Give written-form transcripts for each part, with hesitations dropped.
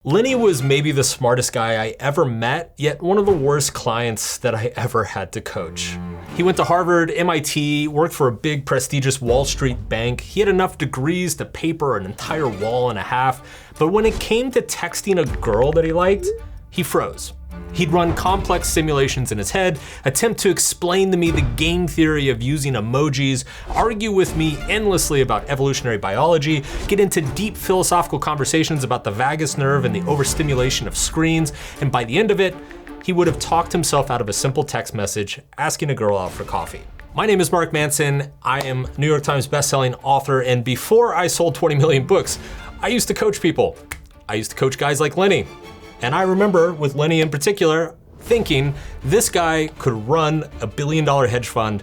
Lenny was maybe the smartest guy I ever met, yet one of the worst clients that I ever had to coach. He went to Harvard, MIT, worked for a big prestigious Wall Street bank. He had enough degrees to paper an entire wall and a half, but when it came to texting a girl that he liked, he froze. He'd run complex simulations in his head, attempt to explain to me the game theory of using emojis, argue with me endlessly about evolutionary biology, get into deep philosophical conversations about the vagus nerve and the overstimulation of screens, and by the end of it, he would have talked himself out of a simple text message asking a girl out for coffee. My name is Mark Manson. I am New York Times bestselling author, and before I sold 20 million books, I used to coach people. I used to coach guys like Lenny. And I remember, with Lenny in particular, thinking this guy could run $1 billion hedge fund,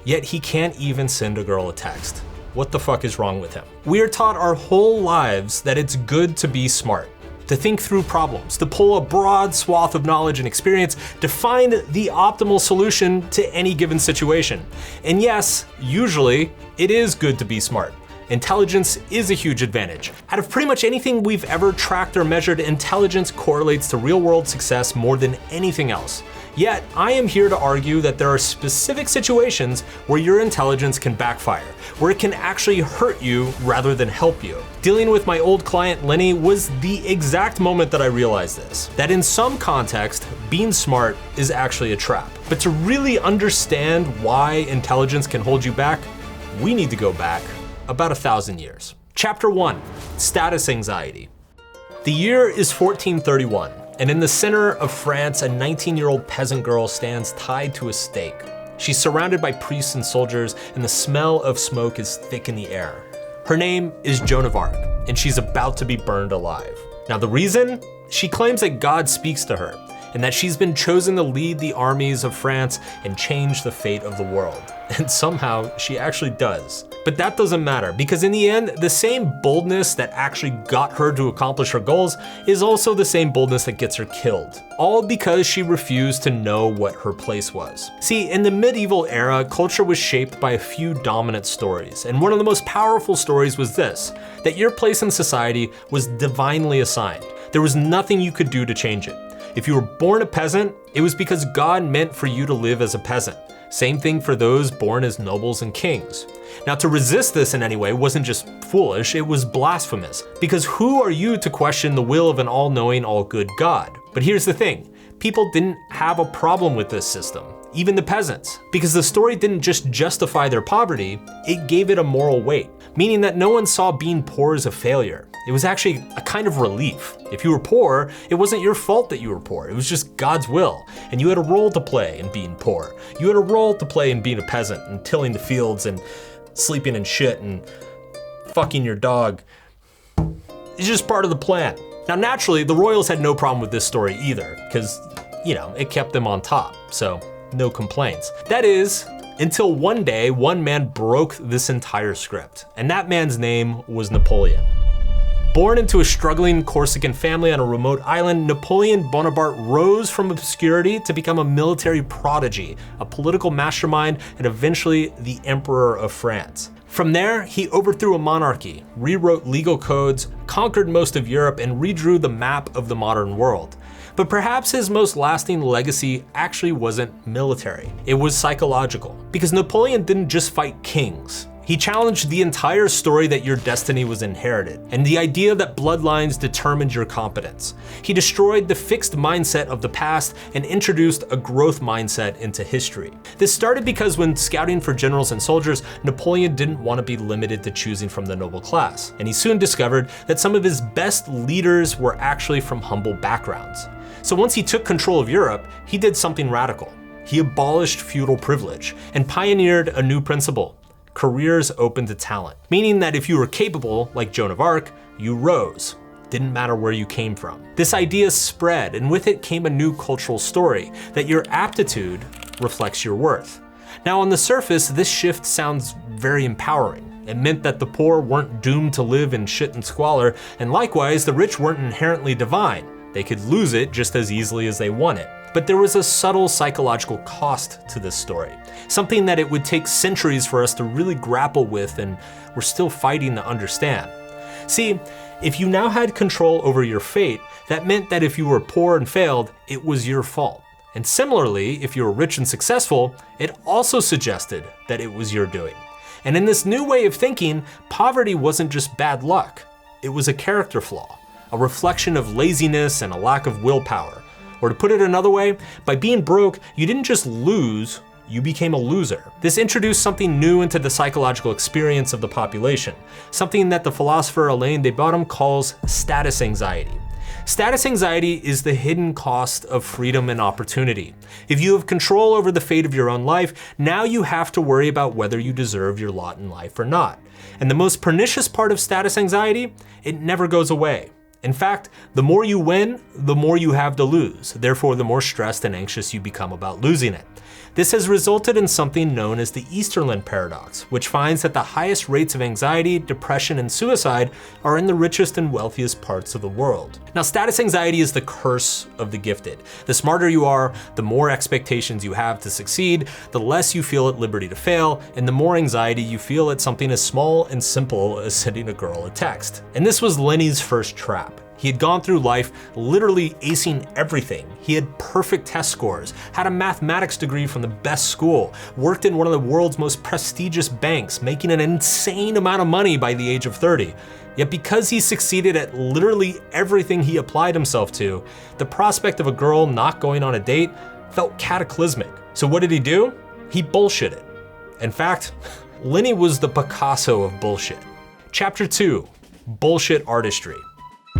yet he can't even send a girl a text. What the fuck is wrong with him? We are taught our whole lives that it's good to be smart, to think through problems, to pull a broad swath of knowledge and experience, to find the optimal solution to any given situation. And yes, usually it is good to be smart. Intelligence is a huge advantage. Out of pretty much anything we've ever tracked or measured, intelligence correlates to real-world success more than anything else. Yet, I am here to argue that there are specific situations where your intelligence can backfire, where it can actually hurt you rather than help you. Dealing with my old client Lenny was the exact moment that I realized this, that in some context, being smart is actually a trap. But to really understand why intelligence can hold you back, we need to go back about 1,000 years. Chapter 1, Status Anxiety. The year is 1431, and in the center of France, a 19-year-old peasant girl stands tied to a stake. She's surrounded by priests and soldiers, and the smell of smoke is thick in the air. Her name is Joan of Arc, and she's about to be burned alive. Now the reason? She claims that God speaks to her, and that she's been chosen to lead the armies of France and change the fate of the world. And somehow, she actually does. But that doesn't matter, because in the end, the same boldness that actually got her to accomplish her goals is also the same boldness that gets her killed. All because she refused to know what her place was. See, in the medieval era, culture was shaped by a few dominant stories, and one of the most powerful stories was this, that your place in society was divinely assigned. There was nothing you could do to change it. If you were born a peasant, it was because God meant for you to live as a peasant. Same thing for those born as nobles and kings. Now, to resist this in any way wasn't just foolish, it was blasphemous. Because who are you to question the will of an all-knowing, all-good God? But here's the thing, people didn't have a problem with this system, even the peasants. Because the story didn't just justify their poverty, it gave it a moral weight, meaning that no one saw being poor as a failure. It was actually a kind of relief. If you were poor, it wasn't your fault that you were poor. It was just God's will. And you had a role to play in being poor. You had a role to play in being a peasant and tilling the fields and sleeping in shit and fucking your dog. It's just part of the plan. Now, naturally, the royals had no problem with this story either, because, it kept them on top. So no complaints. That is, until one day, one man broke this entire script. And that man's name was Napoleon. Born into a struggling Corsican family on a remote island, Napoleon Bonaparte rose from obscurity to become a military prodigy, a political mastermind, and eventually the Emperor of France. From there, he overthrew a monarchy, rewrote legal codes, conquered most of Europe, and redrew the map of the modern world. But perhaps his most lasting legacy actually wasn't military. It was psychological, because Napoleon didn't just fight kings. He challenged the entire story that your destiny was inherited, and the idea that bloodlines determined your competence. He destroyed the fixed mindset of the past and introduced a growth mindset into history. This started because when scouting for generals and soldiers, Napoleon didn't want to be limited to choosing from the noble class, and he soon discovered that some of his best leaders were actually from humble backgrounds. So once he took control of Europe, he did something radical. He abolished feudal privilege and pioneered a new principle: careers open to talent, meaning that if you were capable, like Joan of Arc, you rose. Didn't matter where you came from. This idea spread, and with it came a new cultural story, that your aptitude reflects your worth. Now, on the surface, this shift sounds very empowering. It meant that the poor weren't doomed to live in shit and squalor, and likewise, the rich weren't inherently divine. They could lose it just as easily as they won it. But there was a subtle psychological cost to this story, something that it would take centuries for us to really grapple with, and we're still fighting to understand. See, If you now had control over your fate, that meant that if you were poor and failed, it was your fault. And similarly, if you were rich and successful, it also suggested that it was your doing. And in this new way of thinking, poverty wasn't just bad luck. It was a character flaw, a reflection of laziness and a lack of willpower. Or to put it another way, by being broke, you didn't just lose, you became a loser. This introduced something new into the psychological experience of the population, something that the philosopher Alain de Botton calls status anxiety. Status anxiety is the hidden cost of freedom and opportunity. If you have control over the fate of your own life, now you have to worry about whether you deserve your lot in life or not. And the most pernicious part of status anxiety, it never goes away. In fact, the more you win, the more you have to lose. Therefore, the more stressed and anxious you become about losing it. This has resulted in something known as the Easterlin paradox, which finds that the highest rates of anxiety, depression, and suicide are in the richest and wealthiest parts of the world. Now, status anxiety is the curse of the gifted. The smarter you are, the more expectations you have to succeed, the less you feel at liberty to fail, and the more anxiety you feel at something as small and simple as sending a girl a text. And this was Lenny's first trap. He had gone through life literally acing everything. He had perfect test scores, had a mathematics degree from the best school, worked in one of the world's most prestigious banks, making an insane amount of money by the age of 30. Yet because he succeeded at literally everything he applied himself to, the prospect of a girl not going on a date felt cataclysmic. So what did he do? He bullshitted. In fact, Lenny was the Picasso of bullshit. Chapter 2, Bullshit Artistry.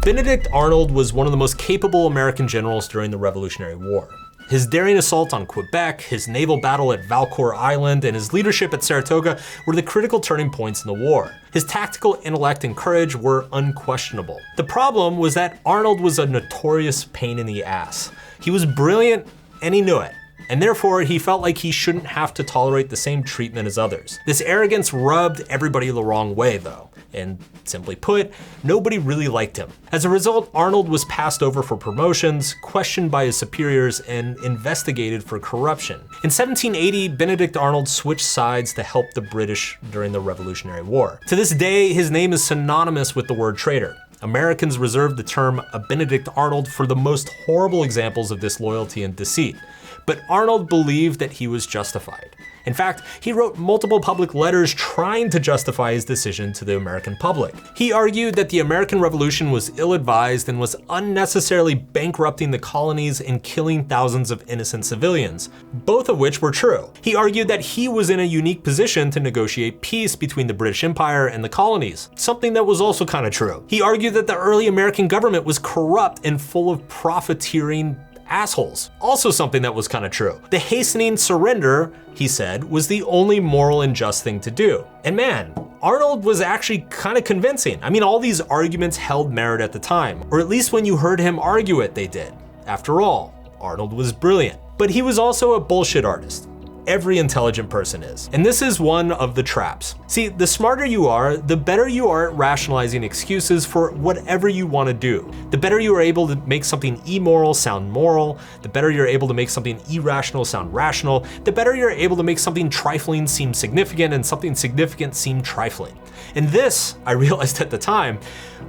Benedict Arnold was one of the most capable American generals during the Revolutionary War. His daring assault on Quebec, his naval battle at Valcour Island, and his leadership at Saratoga were the critical turning points in the war. His tactical intellect and courage were unquestionable. The problem was that Arnold was a notorious pain in the ass. He was brilliant and he knew it. And therefore, he felt like he shouldn't have to tolerate the same treatment as others. This arrogance rubbed everybody the wrong way, though. And simply put, nobody really liked him. As a result, Arnold was passed over for promotions, questioned by his superiors, and investigated for corruption. In 1780, Benedict Arnold switched sides to help the British during the Revolutionary War. To this day, his name is synonymous with the word traitor. Americans reserve the term a Benedict Arnold for the most horrible examples of disloyalty and deceit. But Arnold believed that he was justified. In fact, he wrote multiple public letters trying to justify his decision to the American public. He argued that the American Revolution was ill-advised and was unnecessarily bankrupting the colonies and killing thousands of innocent civilians, both of which were true. He argued that he was in a unique position to negotiate peace between the British Empire and the colonies, something that was also kind of true. He argued that the early American government was corrupt and full of profiteering assholes. Also something that was kind of true. The hastening surrender, he said, was the only moral and just thing to do. And man, Arnold was actually kind of convincing. I mean, all these arguments held merit at the time, or at least when you heard him argue it, they did. After all, Arnold was brilliant. But he was also a bullshit artist. Every intelligent person is. And this is one of the traps. See, the smarter you are, the better you are at rationalizing excuses for whatever you want to do. The better you are able to make something immoral sound moral, the better you're able to make something irrational sound rational, the better you're able to make something trifling seem significant and something significant seem trifling. And this, I realized at the time,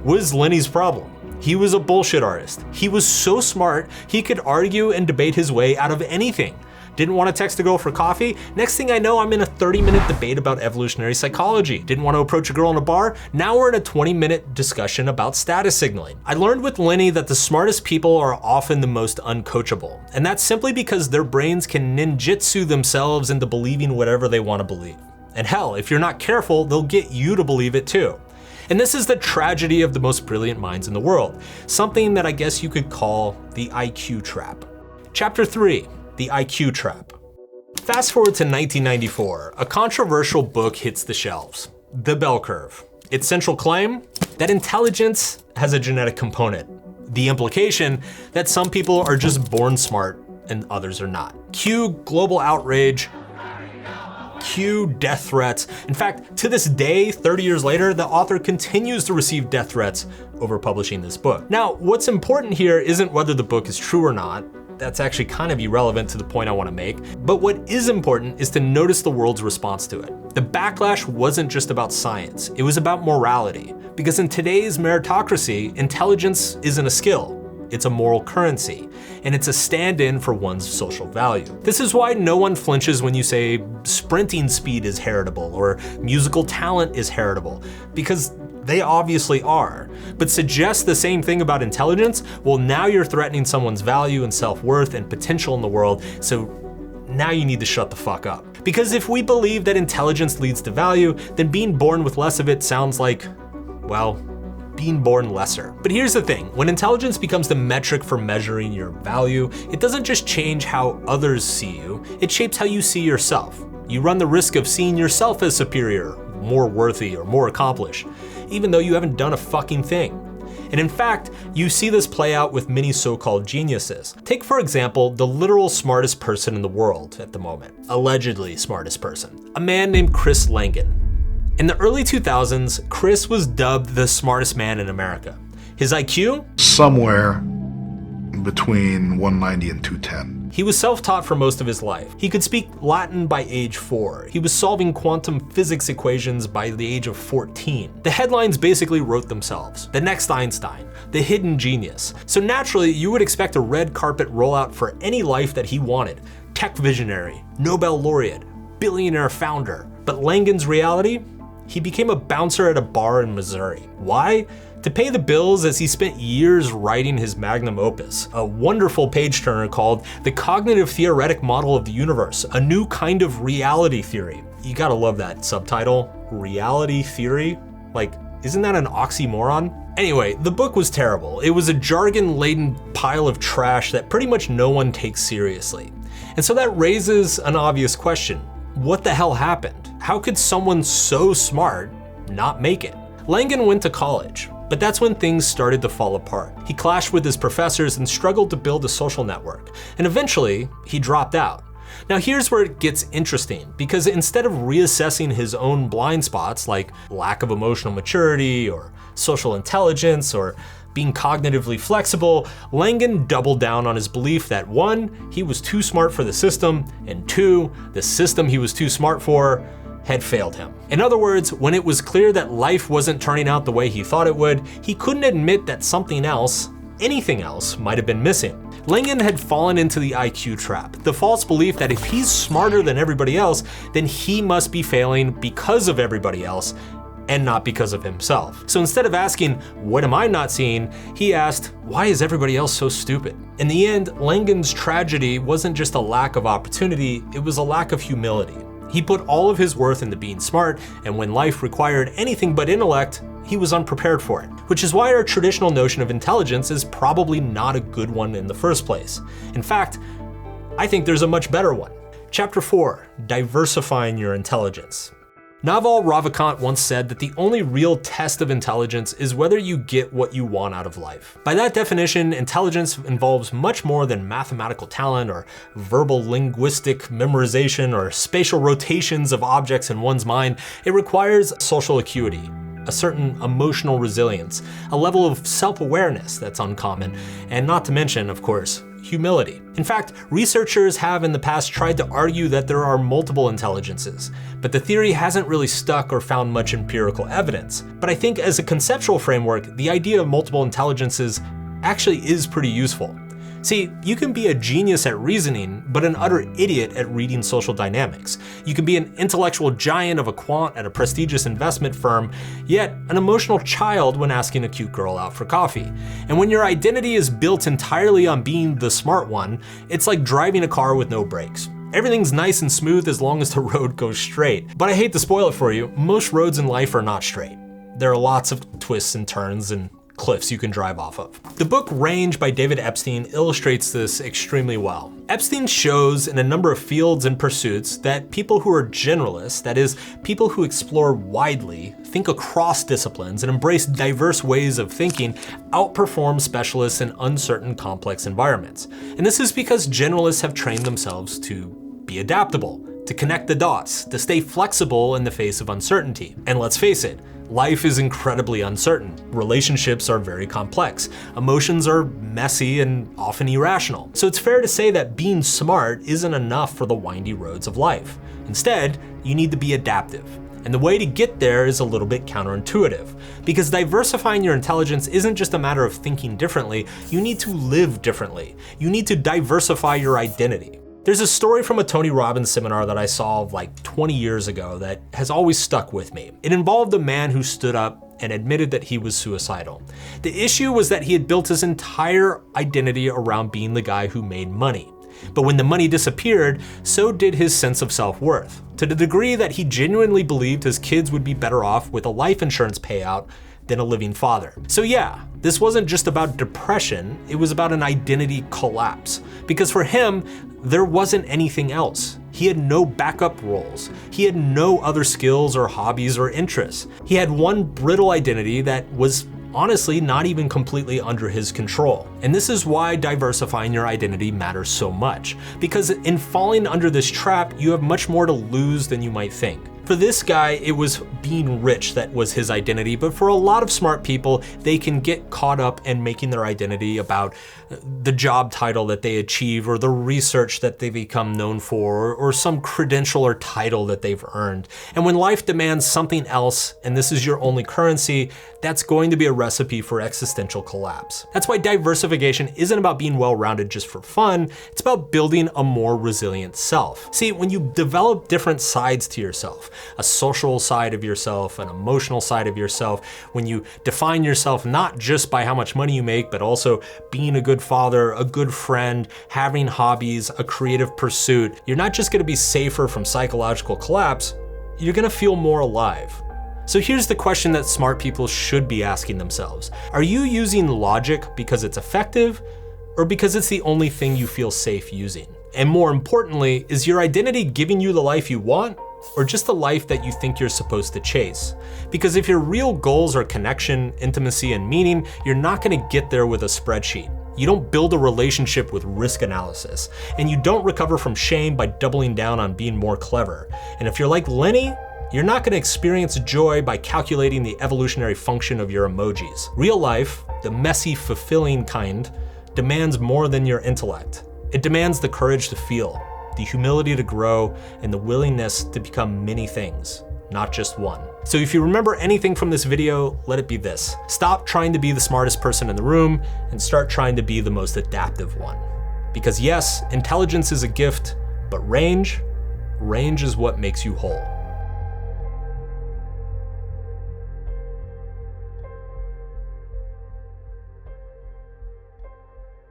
was Lenny's problem. He was a bullshit artist. He was so smart, he could argue and debate his way out of anything. Didn't want to text a girl for coffee? Next thing I know, I'm in a 30-minute debate about evolutionary psychology. Didn't want to approach a girl in a bar? Now we're in a 20-minute discussion about status signaling. I learned with Lenny that the smartest people are often the most uncoachable. And that's simply because their brains can ninjutsu themselves into believing whatever they want to believe. And hell, if you're not careful, they'll get you to believe it too. And this is the tragedy of the most brilliant minds in the world. Something that I guess you could call the IQ trap. Chapter 3. The IQ Trap. Fast forward to 1994, a controversial book hits the shelves, The Bell Curve. Its central claim? That intelligence has a genetic component. The implication that some people are just born smart and others are not. Cue global outrage, cue death threats. In fact, to this day, 30 years later, the author continues to receive death threats over publishing this book. Now, what's important here isn't whether the book is true or not. that's actually kind of irrelevant to the point I want to make. But what is important is to notice the world's response to it. The backlash wasn't just about science, it was about morality. Because in today's meritocracy, intelligence isn't a skill. It's a moral currency, and it's a stand-in for one's social value. This is why no one flinches when you say sprinting speed is heritable or musical talent is heritable, because they obviously are. But suggest the same thing about intelligence, well, now you're threatening someone's value and self-worth and potential in the world, so now you need to shut the fuck up. Because if we believe that intelligence leads to value, then being born with less of it sounds like, well, being born lesser. But here's the thing, when intelligence becomes the metric for measuring your value, it doesn't just change how others see you, it shapes how you see yourself. You run the risk of seeing yourself as superior, more worthy, or more accomplished, even though you haven't done a fucking thing. And in fact, you see this play out with many so-called geniuses. Take, for example, the literal smartest person in the world at the moment, allegedly smartest person, a man named Chris Langan. In the early 2000s, Chris was dubbed the smartest man in America. His IQ? Somewhere between 190 and 210. He was self-taught for most of his life. He could speak Latin by age 4. He was solving quantum physics equations by the age of 14. The headlines basically wrote themselves. The next Einstein, the hidden genius. So naturally, you would expect a red carpet rollout for any life that he wanted. Tech visionary, Nobel laureate, billionaire founder. But Langan's reality? He became a bouncer at a bar in Missouri. Why? To pay the bills, as he spent years writing his magnum opus, a wonderful page-turner called The Cognitive Theoretic Model of the Universe, a new kind of reality theory. You gotta love that subtitle, reality theory? Like, isn't that an oxymoron? Anyway, the book was terrible. It was a jargon-laden pile of trash that pretty much no one takes seriously. And so that raises an obvious question. What the hell happened? How could someone so smart not make it? Langan went to college, but that's when things started to fall apart. He clashed with his professors and struggled to build a social network, and eventually he dropped out. Now here's where it gets interesting, because instead of reassessing his own blind spots like lack of emotional maturity or social intelligence or being cognitively flexible, Langan doubled down on his belief that 1, he was too smart for the system, and 2, the system he was too smart for had failed him. In other words, when it was clear that life wasn't turning out the way he thought it would, he couldn't admit that something else, anything else, might have been missing. Langan had fallen into the IQ trap, the false belief that if he's smarter than everybody else, then he must be failing because of everybody else, and not because of himself. So instead of asking, what am I not seeing? He asked, why is everybody else so stupid? In the end, Langan's tragedy wasn't just a lack of opportunity, it was a lack of humility. He put all of his worth into being smart, and when life required anything but intellect, he was unprepared for it. Which is why our traditional notion of intelligence is probably not a good one in the first place. In fact, I think there's a much better one. Chapter 4, Diversifying Your Intelligence. Naval Ravikant once said that the only real test of intelligence is whether you get what you want out of life. By that definition, intelligence involves much more than mathematical talent or verbal linguistic memorization or spatial rotations of objects in one's mind. It requires social acuity, a certain emotional resilience, a level of self-awareness that's uncommon, and not to mention, of course, humility. In fact, researchers have in the past tried to argue that there are multiple intelligences, but the theory hasn't really stuck or found much empirical evidence. But I think as a conceptual framework, the idea of multiple intelligences actually is pretty useful. See, you can be a genius at reasoning, but an utter idiot at reading social dynamics. You can be an intellectual giant of a quant at a prestigious investment firm, yet an emotional child when asking a cute girl out for coffee. And when your identity is built entirely on being the smart one, it's like driving a car with no brakes. Everything's nice and smooth as long as the road goes straight. But I hate to spoil it for you, most roads in life are not straight. There are lots of twists and turns and cliffs you can drive off of. The book Range by David Epstein illustrates this extremely well. Epstein shows in a number of fields and pursuits that people who are generalists, that is, people who explore widely, think across disciplines, and embrace diverse ways of thinking, outperform specialists in uncertain, complex environments. And this is because generalists have trained themselves to be adaptable, to connect the dots, to stay flexible in the face of uncertainty. And let's face it, Life is incredibly uncertain. Relationships are very complex. Emotions are messy and often irrational. So it's fair to say that being smart isn't enough for the windy roads of life. Instead, you need to be adaptive. And the way to get there is a little bit counterintuitive, because diversifying your intelligence isn't just a matter of thinking differently, you need to live differently. You need to diversify your identity. There's a story from a Tony Robbins seminar that I saw like 20 years ago that has always stuck with me. It involved a man who stood up and admitted that he was suicidal. The issue was that he had built his entire identity around being the guy who made money. But when the money disappeared, so did his sense of self-worth, to the degree that he genuinely believed his kids would be better off with a life insurance payout than a living father. So yeah, this wasn't just about depression, it was about an identity collapse. Because for him, there wasn't anything else. He had no backup roles. He had no other skills or hobbies or interests. He had one brittle identity that was honestly not even completely under his control. And this is why diversifying your identity matters so much. Because in falling under this trap, you have much more to lose than you might think. For this guy, it was being rich that was his identity, but for a lot of smart people, they can get caught up in making their identity about the job title that they achieve or the research that they become known for or some credential or title that they've earned. And when life demands something else, and this is your only currency, that's going to be a recipe for existential collapse. That's why diversification isn't about being well-rounded just for fun, it's about building a more resilient self. See, when you develop different sides to yourself, a social side of yourself, an emotional side of yourself, when you define yourself not just by how much money you make, but also being a good father, a good friend, having hobbies, a creative pursuit, you're not just gonna be safer from psychological collapse, you're gonna feel more alive. So here's the question that smart people should be asking themselves. Are you using logic because it's effective, or because it's the only thing you feel safe using? And more importantly, is your identity giving you the life you want, or just the life that you think you're supposed to chase? Because if your real goals are connection, intimacy, and meaning, you're not gonna get there with a spreadsheet. You don't build a relationship with risk analysis, and you don't recover from shame by doubling down on being more clever. And if you're like Lenny, you're not gonna experience joy by calculating the evolutionary function of your emojis. Real life, the messy, fulfilling kind, demands more than your intellect. It demands the courage to feel, the humility to grow, and the willingness to become many things, not just one. So if you remember anything from this video, let it be this. Stop trying to be the smartest person in the room and start trying to be the most adaptive one. Because yes, intelligence is a gift, but range is what makes you whole.